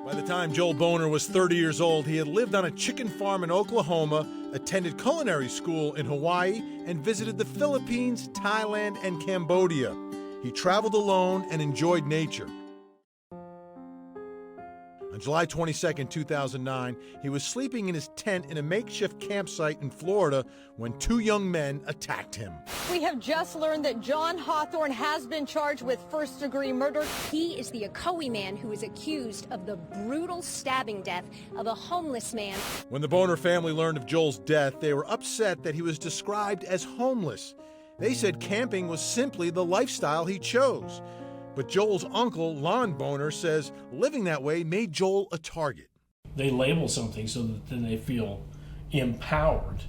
By the time Joel Boner was 30 years old, he had lived on a chicken farm in Oklahoma, attended culinary school in Hawaii, and visited the Philippines, Thailand, and Cambodia. He traveled alone and enjoyed nature. On July 22, 2009, he was sleeping in his tent in a makeshift campsite in Florida when two young men attacked him. We have just learned that John Hawthorne has been charged with first-degree murder. He is the Ocoee man who is accused of the brutal stabbing death of a homeless man. When the Boner family learned of Joel's death, they were upset that he was described as homeless. They said camping was simply the lifestyle he chose. But Joel's uncle, Lon Boner, says living that way made Joel a target. They label something so that then they feel empowered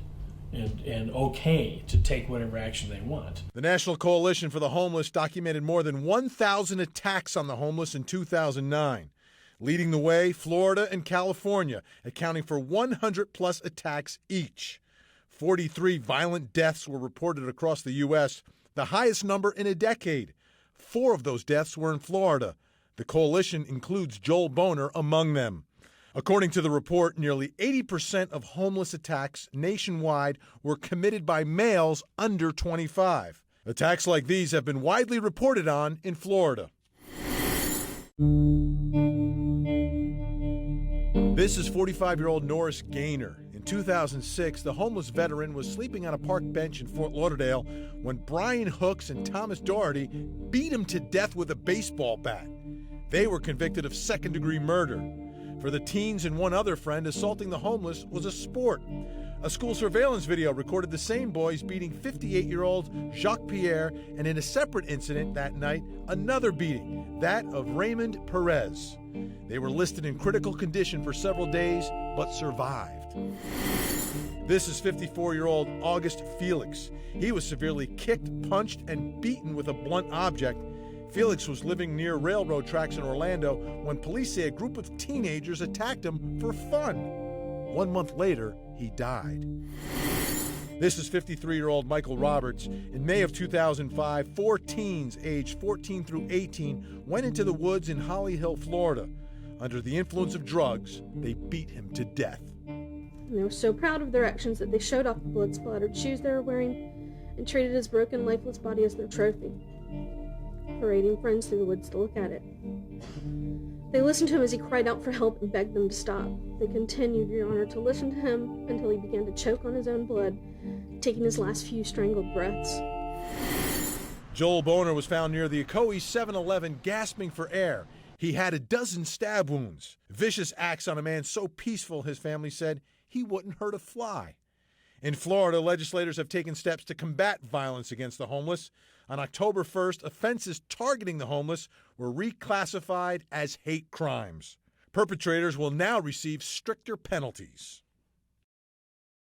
and okay to take whatever action they want. The National Coalition for the Homeless documented more than 1,000 attacks on the homeless in 2009. Leading the way, Florida and California, accounting for 100-plus attacks each. 43 violent deaths were reported across the U.S., the highest number in a decade. 4 of those deaths were in Florida. The coalition includes Joel Boner among them. According to the report, nearly 80% of homeless attacks nationwide were committed by males under 25. Attacks like these have been widely reported on in Florida. This is 45-year-old Norris Gaynor. In 2006, the homeless veteran was sleeping on a park bench in Fort Lauderdale when Brian Hooks and Thomas Doherty beat him to death with a baseball bat. They were convicted of second-degree murder. For the teens and one other friend, assaulting the homeless was a sport. A school surveillance video recorded the same boys beating 58-year-old Jacques Pierre, and in a separate incident that night, another beating, that of Raymond Perez. They were listed in critical condition for several days, but survived. This is 54-year-old August Felix. He was severely kicked, punched, and beaten with a blunt object. Felix was living near railroad tracks in Orlando when police say a group of teenagers attacked him for fun. 1 month later, he died. This is 53-year-old Michael Roberts. In May of 2005, 4 teens aged 14 through 18 went into the woods in Holly Hill, Florida. Under the influence of drugs, they beat him to death. And they were so proud of their actions that they showed off the blood-splattered shoes they were wearing and treated his broken, lifeless body as their trophy, parading friends through the woods to look at it. They listened to him as he cried out for help and begged them to stop. They continued, Your Honor, to listen to him until he began to choke on his own blood, taking his last few strangled breaths. Joel Boner was found near the Ocoee 7-Eleven gasping for air. He had a dozen stab wounds. Vicious acts on a man so peaceful, his family said, he wouldn't hurt a fly. In Florida, legislators have taken steps to combat violence against the homeless. On October 1st, offenses targeting the homeless were reclassified as hate crimes. Perpetrators will now receive stricter penalties.